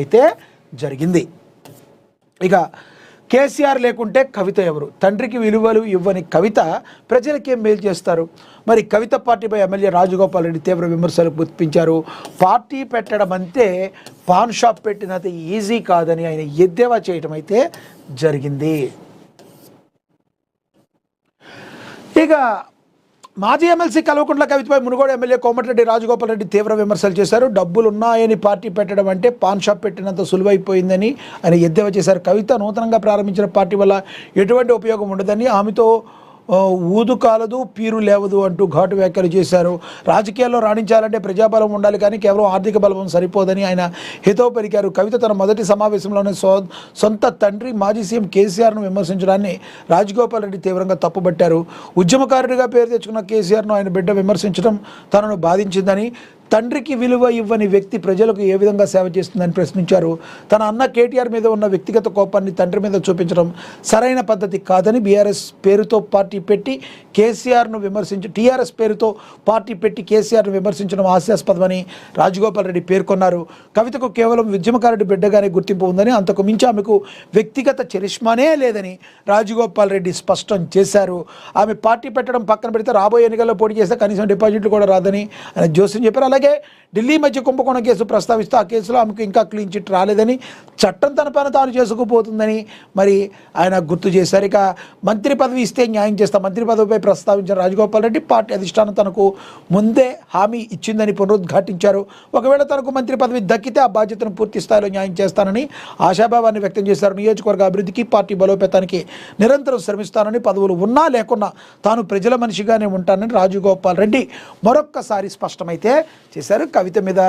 అయితే జరిగింది. ఇక కేసీఆర్ లేకుంటే కవిత ఎవరు? తండ్రికి విలువలు ఇవ్వని కవిత ప్రజలకేం మేలు చేస్తారు? మరి కవిత పార్టీపై ఎమ్మెల్యే రాజగోపాల్ రెడ్డి తీవ్ర విమర్శలు గుర్తించారు. పార్టీ పెట్టడం అంటే పాన్ షాప్ పెట్టినంత ఈజీ కాదని ఆయన ఎద్దేవా చేయటం అయితే జరిగింది. ఇక మాజీ ఎమ్మెల్సీ కల్వకుంట్ల కవితపై మునుగోడు ఎమ్మెల్యే కోమటిరెడ్డి రాజగోపాల్ రెడ్డి తీవ్ర విమర్శలు చేశారు. డబ్బులు ఉన్నాయని పార్టీ పెట్టడం అంటే పాన్ షాప్ పెట్టినంత సులువైపోయిందని ఆయన ఎద్దేవా చేశారు. కవిత నూతనంగా ప్రారంభించిన పార్టీ వల్ల ఎటువంటి ఉపయోగం ఉండదని, ఆమెతో ఊదు కాలదు పీరు లేవదు అంటూ ఘాటు వ్యాఖ్యలు చేశారు. రాజకీయాల్లో రాణించాలంటే ప్రజాబలం ఉండాలి, కానీ కేవలం ఆర్థిక బలం సరిపోదని ఆయన హితవు పలికారు. కవిత తన మొదటి సమావేశంలోనే సొంత తండ్రి మాజీ సీఎం కేసీఆర్ను విమర్శించడాన్ని రాజగోపాల్ రెడ్డి తీవ్రంగా తప్పుబట్టారు. ఉద్యమకారుడిగా పేరు తెచ్చుకున్న కేసీఆర్ను ఆయన బిడ్డ విమర్శించడం తనను బాధించిందని, తండ్రికి విలువ ఇవ్వని వ్యక్తి ప్రజలకు ఏ విధంగా సేవ చేస్తుందని ప్రశ్నించారు. తన అన్న కేటీఆర్ మీద ఉన్న వ్యక్తిగత కోపాన్ని తండ్రి మీద చూపించడం సరైన పద్ధతి కాదని, టీఆర్ఎస్ పేరుతో పార్టీ పెట్టి కేసీఆర్ను విమర్శించడం హాస్యాస్పదమని రాజగోపాల్ రెడ్డి పేర్కొన్నారు. కవితకు కేవలం ఉద్యమకారుడి బిడ్డగానే గుర్తింపు ఉందని, అంతకు మించి ఆమెకు వ్యక్తిగత చరిష్మానే లేదని రాజగోపాల్ రెడ్డి స్పష్టం చేశారు. ఆమె పార్టీ పెట్టడం పక్కన పెడితే రాబోయే ఎన్నికల్లో పోటీ చేస్తే కనీసం డిపాజిట్లు కూడా రాదని ఆయన జోస్యం చెప్పారు. అలాగే ఢిల్లీ మధ్య కుంభకోణం కేసు ప్రస్తావిస్తూ ఆ కేసులో ఆమెకు ఇంకా క్లీన్ చిట్ రాలేదని, చట్టం తన పని తాను చేసుకుపోతుందని మరి ఆయన గుర్తు చేశారు. ఇక మంత్రి పదవి ఇస్తే న్యాయం చేస్తాం. మంత్రి పదవిపై ప్రస్తావించిన రాజగోపాల్ రెడ్డి పార్టీ అధిష్టానం తనకు ముందే హామీ ఇచ్చిందని పునరుద్ఘాటించారు. ఒకవేళ తనకు మంత్రి పదవి దక్కితే ఆ బాధ్యతను పూర్తి స్థాయిలో న్యాయం చేస్తానని ఆశాభావాన్ని వ్యక్తం చేశారు. నియోజకవర్గ అభివృద్ధికి పార్టీ బలోపేతానికి నిరంతరం శ్రమిస్తానని, పదవులు ఉన్నా లేకున్నా తాను ప్రజల మనిషిగానే ఉంటానని రాజగోపాల్ రెడ్డి మరొక్కసారి స్పష్టమైతే చేశారు. కవిత మీద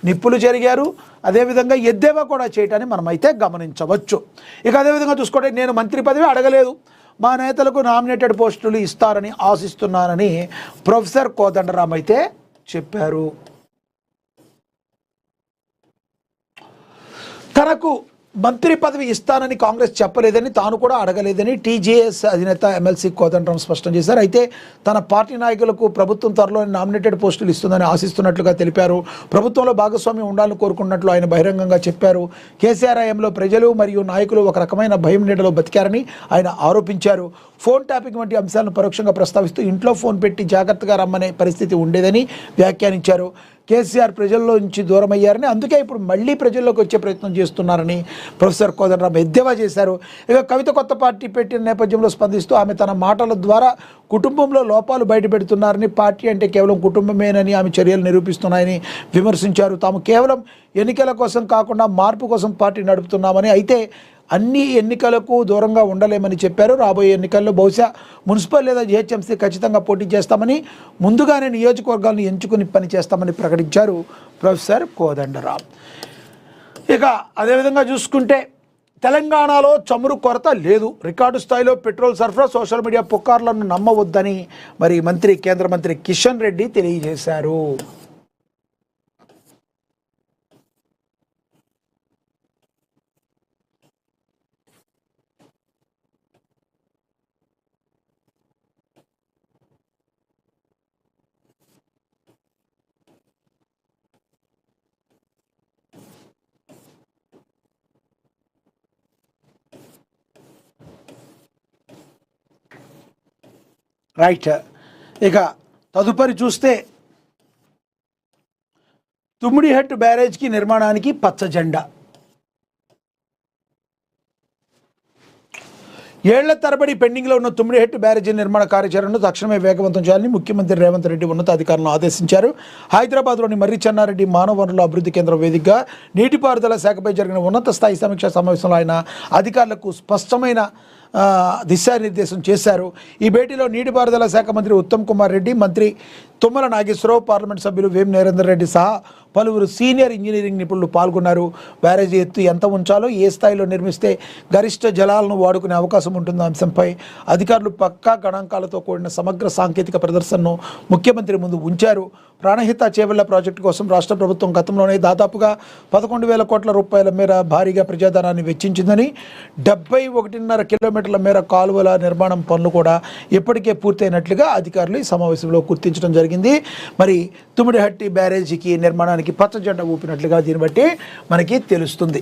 నిప్పులు జరిగారు, అదేవిధంగా ఎద్దేవా కూడా చేయటాన్ని మనమైతే గమనించవచ్చు. ఇక అదేవిధంగా చూసుకుంటే, నేను మంత్రి పదవి అడగలేదు, మా నేతలకు నామినేటెడ్ పోస్టులు ఇస్తారని ఆశిస్తున్నానని ప్రొఫెసర్ కోదండరామ్ అయితే చెప్పారు. తనకు మంత్రి పదవి ఇస్తానని కాంగ్రెస్ చెప్పలేదని, తాను కూడా అడగలేదని టీజేఎస్ అధినేత ఎమ్మెల్సీ కోదండరామ్ స్పష్టం చేశారు. అయితే తన పార్టీ నాయకులకు ప్రభుత్వం త్వరలో నామినేటెడ్ పోస్టులు ఇస్తుందని ఆశిస్తున్నట్లుగా తెలిపారు. ప్రభుత్వంలో భాగస్వామ్యం ఉండాలని కోరుకున్నట్లు ఆయన బహిరంగంగా చెప్పారు. కేసీఆర్ హయాంలో ప్రజలు మరియు నాయకులు ఒక రకమైన భయం నీడలో బతికారని ఆయన ఆరోపించారు. ఫోన్ ట్యాపింగ్ వంటి అంశాలను పరోక్షంగా ప్రస్తావిస్తూ ఇంట్లో ఫోన్ పెట్టి జాగ్రత్తగా రమ్మనే పరిస్థితి ఉండేదని వ్యాఖ్యానించారు. కేసీఆర్ ప్రజల్లో నుంచి దూరమయ్యారని, అందుకే ఇప్పుడు మళ్ళీ ప్రజల్లోకి వచ్చే ప్రయత్నం చేస్తున్నారని ప్రొఫెసర్ కోదండరామ్ ఎద్దేవా చేశారు. ఇక కవిత కొత్త పార్టీ పెట్టిన నేపథ్యంలో స్పందిస్తూ ఆమె తన మాటల ద్వారా కుటుంబంలో లోపాలు బయటపెడుతున్నారని, పార్టీ అంటే కేవలం కుటుంబమేనని ఆమె చర్యలు నిరూపిస్తున్నాయని విమర్శించారు. తాము కేవలం ఎన్నికల కోసం కాకుండా మార్పు కోసం పార్టీ నడుపుతున్నామని, అయితే అన్ని ఎన్నికలకు దూరంగా ఉండలేమని చెప్పారు. రాబోయే ఎన్నికల్లో బహుశా మున్సిపల్ లేదా జిహెచ్ఎంసీ ఖచ్చితంగా పోటీ చేస్తామని, ముందుగానే నియోజకవర్గాలను ఎంచుకుని పనిచేస్తామని ప్రకటించారు ప్రొఫెసర్ కోదండరామ్. ఇక అదేవిధంగా చూసుకుంటే, తెలంగాణలో చమురు కొరత లేదు, రికార్డు స్థాయిలో పెట్రోల్ సరఫరా, సోషల్ మీడియా పుకార్లను నమ్మవద్దని మరి కేంద్ర మంత్రి కిషన్ రెడ్డి తెలియజేశారు. రైట్. ఇక తదుపరి చూస్తే, తుమ్మిడిహట్టు బ్యారేజ్కి నిర్మాణానికి పచ్చ జెండా. ఏళ్ల తరబడి పెండింగ్లో ఉన్న తుమ్మిడిహట్టు బ్యారేజీ నిర్మాణ కార్యాచరణను తక్షణమే వేగవంతం చేయాలని ముఖ్యమంత్రి రేవంత్ రెడ్డి ఉన్నతాధికారులను ఆదేశించారు. హైదరాబాద్లోని మర్రి చెన్నారెడ్డి మానవ వనరుల అభివృద్ధి కేంద్రం వేదికగా నీటిపారుదల శాఖపై జరిగిన ఉన్నత స్థాయి సమీక్షా సమావేశంలో ఆయన అధికారులకు స్పష్టమైన దిశానిర్దేశం చేశారు. ఈ భేటీలో నీటిపారుదల శాఖ మంత్రి ఉత్తమ్ కుమార్ రెడ్డి, మంత్రి తుమ్మల నాగేశ్వరరావు, పార్లమెంట్ సభ్యులు వేం నరేందర్ రెడ్డి సహా పలువురు సీనియర్ ఇంజనీరింగ్ నిపుణులు పాల్గొన్నారు. బ్యారేజీ ఎత్తు ఎంత ఉంచాలో, ఏ స్థాయిలో నిర్మిస్తే గరిష్ట జలాలను వాడుకునే అవకాశం ఉంటుందో అంశంపై అధికారులు పక్కా గణాంకాలతో కూడిన సమగ్ర సాంకేతిక ప్రదర్శనను ముఖ్యమంత్రి ముందు ఉంచారు. ప్రాణహిత చేవెళ్ల ప్రాజెక్టు కోసం రాష్ట్ర ప్రభుత్వం గతంలోనే దాదాపుగా 11,000 కోట్ల రూపాయల మేర భారీగా ప్రజాధనాన్ని వెచ్చించిందని, 71.5 కిలోమీటర్ల మేర కాలువల నిర్మాణం పనులు కూడా ఇప్పటికే పూర్తయినట్లుగా అధికారులు ఈ సమావేశంలో గుర్తించడం జరిగింది. మరి తుమ్మిడిహట్టి బ్యారేజీకి నిర్మాణానికి పచ్చ జెండా ఊపినట్లుగా దీన్ని బట్టి మనకి తెలుస్తుంది.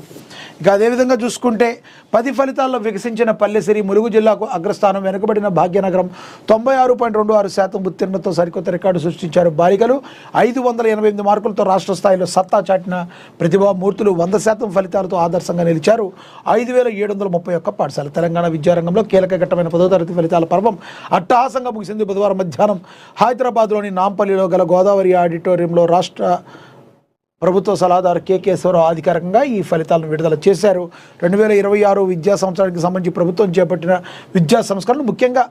ఇక అదేవిధంగా చూసుకుంటే 10 ఫలితాల్లో వికసించిన పల్లెసిరి ములుగు జిల్లాకు అగ్రస్థానం, వెనుకబడిన భాగ్యనగరం 96.26% ఉత్తీర్ణతో సరికొత్త రికార్డు సృష్టించారు బాలికలు. 588 మార్కులతో రాష్ట్ర స్థాయిలో సత్తా చాటిన ప్రతిభామూర్తులు 100% ఫలితాలతో ఆదర్శంగా నిలిచారు. 5,731 పాఠశాల. తెలంగాణ విద్యారంగంలో కీలక ఘట్టమైన 10వ తరగతి ఫలితాల పర్వం అట్టహాసంగా ముగిసింది. బుధవారం మధ్యాహ్నం హైదరాబాద్లోని నాంపల్లిలో గల గోదావరి ఆడిటోరియంలో రాష్ట్ర ప్రభుత్వ సలహాదారు కె కేశవరావు అధికారికంగా ఈ ఫలితాలను విడుదల చేశారు. 2026 విద్యా సంవత్సరానికి సంబంధించి ప్రభుత్వం చేపట్టిన విద్యా సంస్కరణలు, ముఖ్యంగా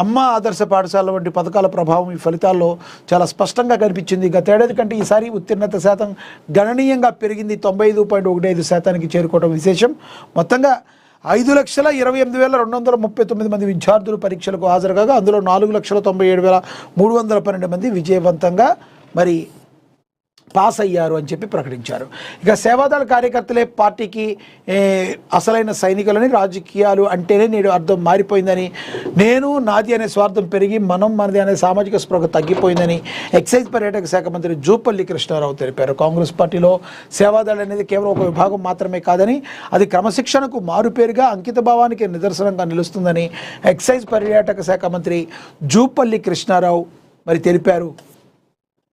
అమ్మ ఆదర్శ పాఠశాల వంటి పథకాల ప్రభావం ఈ ఫలితాల్లో చాలా స్పష్టంగా కనిపించింది. గతేడాది కంటే ఈసారి ఉత్తీర్ణత శాతం గణనీయంగా పెరిగింది. 95.15% చేరుకోవడం విశేషం. మొత్తంగా 5,28,239 మంది విద్యార్థులు పరీక్షలకు హాజరు కాగా అందులో 4,97,312 మంది విజయవంతంగా మరి పాస్ అయ్యారు అని చెప్పి ప్రకటించారు. ఇక సేవాదళ కార్యకర్తలే పార్టీకి అసలైన సైనికులని, రాజకీయాలు అంటేనే నేడు అర్థం మారిపోయిందని, నేను నాది అనే స్వార్థం పెరిగి మనం మనది అనే సామాజిక స్పృహ తగ్గిపోయిందని ఎక్సైజ్ పర్యాటక శాఖ మంత్రి జూపల్లి కృష్ణారావు తెలిపారు. కాంగ్రెస్ పార్టీలో సేవాదళ అనేది కేవలం ఒక విభాగం మాత్రమే కాదని, అది క్రమశిక్షణకు మారుపేరుగా, అంకిత భావానికి నిదర్శనంగా నిలుస్తుందని ఎక్సైజ్ పర్యాటక శాఖ మంత్రి జూపల్లి కృష్ణారావు మరి తెలిపారు.